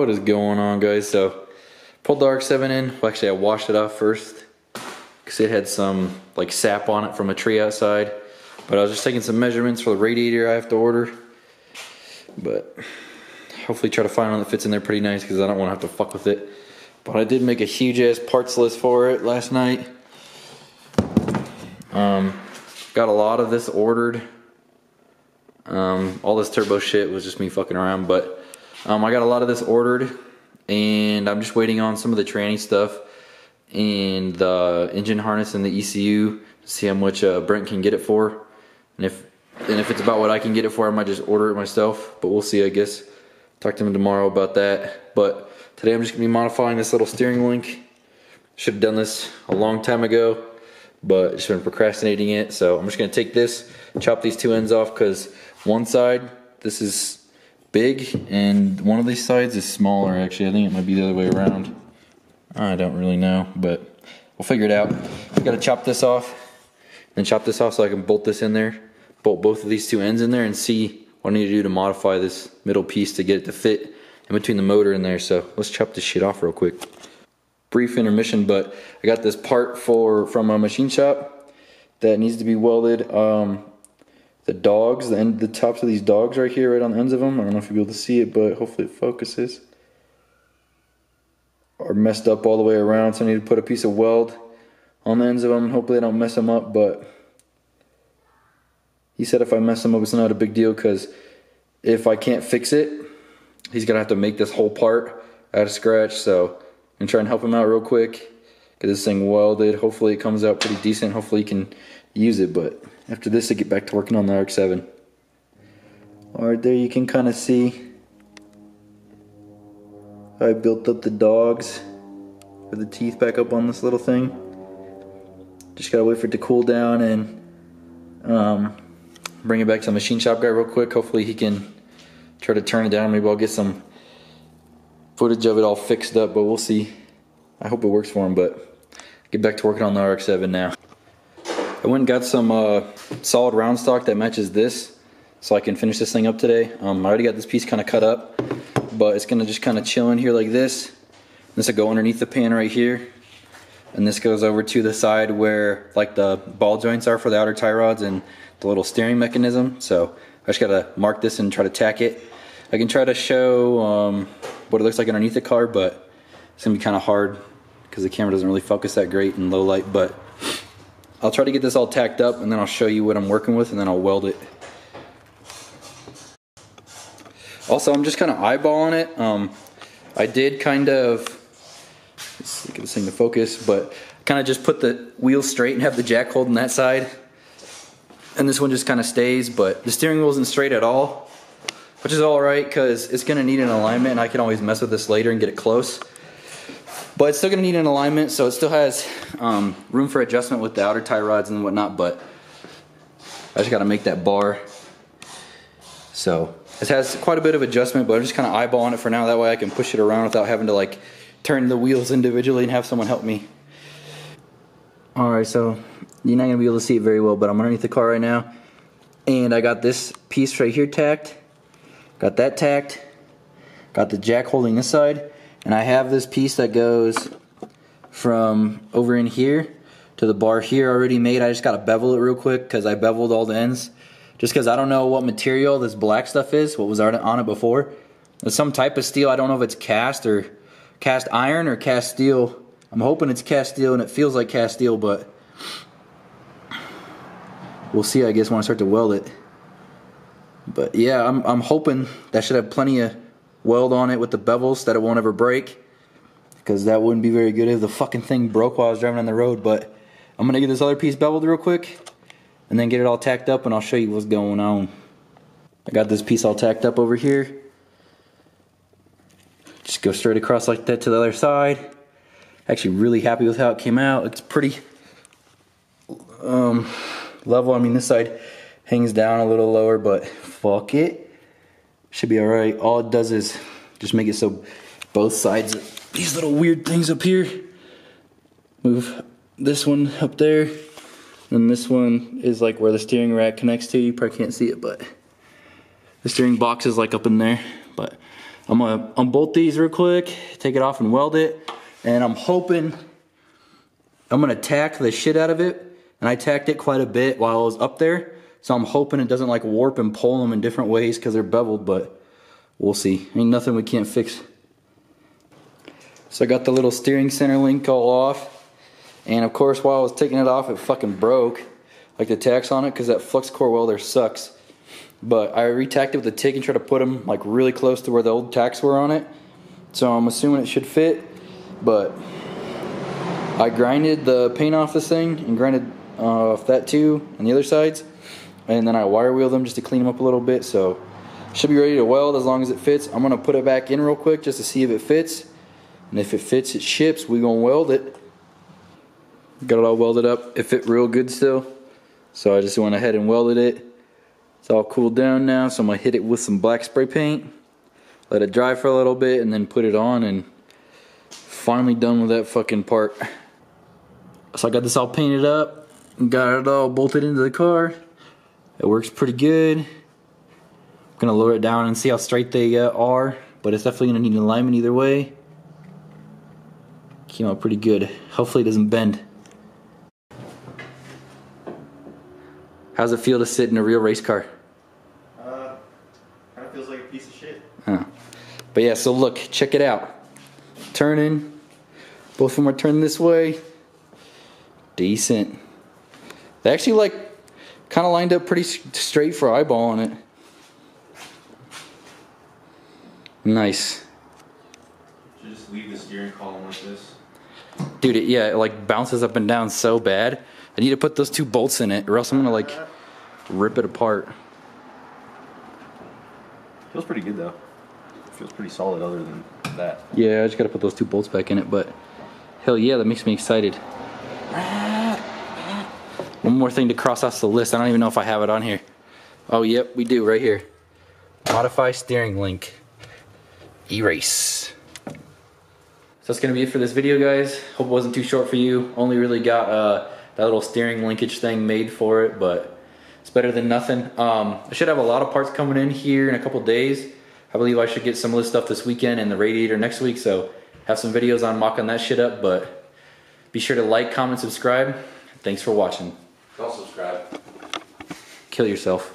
What is going on, guys? So pulled the Rx7 in. Well, actually I washed it off first because it had some like sap on it from a tree outside, but I was just taking some measurements for the radiator I have to order, but hopefully try to find one that fits in there pretty nice because I don't want to have to fuck with it. But I did make a huge ass parts list for it last night. Got a lot of this ordered. All this turbo shit was just me fucking around, but I got a lot of this ordered, and I'm just waiting on some of the tranny stuff and the engine harness and the ECU to see how much Brent can get it for, and if it's about what I can get it for, I might just order it myself, but we'll see, I guess. Talk to him tomorrow about that. But today I'm just gonna be modifying this little steering link. Should have done this a long time ago, but just been procrastinating it. So I'm just gonna take this, chop these two ends off, because one side, this is big, and one of these sides is smaller. Actually, I think it might be the other way around. I don't really know, but we'll figure it out. I gotta chop this off, and chop this off so I can bolt this in there, bolt both of these two ends in there, and see what I need to do to modify this middle piece to get it to fit in between the motor in there. So let's chop this shit off real quick. Brief intermission, but I got this part from a machine shop that needs to be welded. The dogs, the tops of these dogs right here, right on the ends of them, I don't know if you'll be able to see it, but hopefully it focuses, are messed up all the way around, so I need to put a piece of weld on the ends of them. Hopefully I don't mess them up, but he said if I mess them up, it's not a big deal, because if I can't fix it, he's gonna have to make this whole part out of scratch. So I'm gonna try and help him out real quick, get this thing welded. Hopefully it comes out pretty decent. Hopefully he can use it, but after this I get back to working on the Rx7. Alright, there you can kind of see how I built up the dogs with the teeth back up on this little thing. Just gotta wait for it to cool down and bring it back to the machine shop guy real quick. Hopefully he can try to turn it down. Maybe I'll get some footage of it all fixed up, but we'll see. I hope it works for him, but get back to working on the Rx7 now. I went and got some solid round stock that matches this, so I can finish this thing up today. I already got this piece kind of cut up, but it's gonna just kind of chill in here like this. This will go underneath the pan right here, and this goes over to the side where like the ball joints are for the outer tie rods and the little steering mechanism. So I just gotta mark this and try to tack it. I can try to show what it looks like underneath the car, but it's gonna be kind of hard because the camera doesn't really focus that great in low light. But I'll try to get this all tacked up, and then I'll show you what I'm working with, and then I'll weld it. Also, I'm just kind of eyeballing it. I did kind of, let's get this thing to focus, but kind of just put the wheel straight and have the jack holding that side, and this one just kind of stays, but the steering wheel isn't straight at all, which is alright because it's going to need an alignment, and I can always mess with this later and get it close. But it's still going to need an alignment, so it still has room for adjustment with the outer tie rods and whatnot, but I just got to make that bar. So it has quite a bit of adjustment, but I'm just kind of eyeballing it for now. That way I can push it around without having to like turn the wheels individually and have someone help me. Alright, so you're not going to be able to see it very well, but I'm underneath the car right now. And I got this piece right here tacked. Got that tacked. Got the jack holding this side. And I have this piece that goes from over in here to the bar here already made. I just got to bevel it real quick because I beveled all the ends. Just because I don't know what material this black stuff is, what was on it before. It's some type of steel. I don't know if it's cast iron or cast steel. I'm hoping it's cast steel, and it feels like cast steel, but we'll see, I guess, when I start to weld it. But yeah, I'm hoping that should have plenty of weld on it with the bevels, that it won't ever break, because that wouldn't be very good if the fucking thing broke while I was driving on the road. But I'm gonna get this other piece beveled real quick and then get it all tacked up, and I'll show you what's going on. I got this piece all tacked up over here. Just go straight across like that to the other side. Actually really happy with how it came out. It's pretty level. I mean, this side hangs down a little lower, but fuck it. Should be alright. All it does is just make it so both sides, these little weird things up here, move this one up there, and this one is like where the steering rack connects to. You probably can't see it, but the steering box is like up in there. But I'm gonna unbolt these real quick, take it off and weld it, and I'm hoping I'm gonna tack the shit out of it. And I tacked it quite a bit while I was up there, so I'm hoping it doesn't like warp and pull them in different ways because they're beveled, but we'll see. Ain't nothing we can't fix. So I got the little steering center link all off, and of course while I was taking it off it fucking broke, like the tacks on it, because that flux core welder sucks. But I retacked it with a TIG and tried to put them like really close to where the old tacks were on it, so I'm assuming it should fit. But I grinded the paint off this thing and grinded off that too and the other sides, and then I wire wheel them just to clean them up a little bit, so should be ready to weld as long as it fits. I'm gonna put it back in real quick just to see if it fits, and if it fits it ships. We gonna weld it. Got it all welded up. It fit real good still, so I just went ahead and welded it. It's all cooled down now, so I'm gonna hit it with some black spray paint, let it dry for a little bit, and then put it on, and finally done with that fucking part. So I got this all painted up, got it all bolted into the car. It works pretty good. I'm gonna lower it down and see how straight they are, but it's definitely gonna need an alignment either way. Came out pretty good. Hopefully it doesn't bend. How's it feel to sit in a real race car? Kind of feels like a piece of shit. But yeah, so look, check it out. Turning, both of them are turning this way. Decent. They actually like kind of lined up pretty straight for eyeballing it. Nice. Should just leave the steering column like this. Dude, it like bounces up and down so bad. I need to put those 2 bolts in it, or else I'm gonna like rip it apart. Feels pretty good though. It feels pretty solid other than that. Yeah, I just gotta put those 2 bolts back in it, but hell yeah, that makes me excited. One more thing to cross off the list. I don't even know if I have it on here. Oh, yep, we do right here. Modify steering link. Erase. So that's gonna be it for this video, guys. Hope it wasn't too short for you. Only really got that little steering linkage thing made for it, but it's better than nothing. I should have a lot of parts coming in here in a couple days. I believe I should get some of this stuff this weekend and the radiator next week, so have some videos on mocking that shit up. But be sure to like, comment, subscribe. Thanks for watching. Don't subscribe. Kill yourself.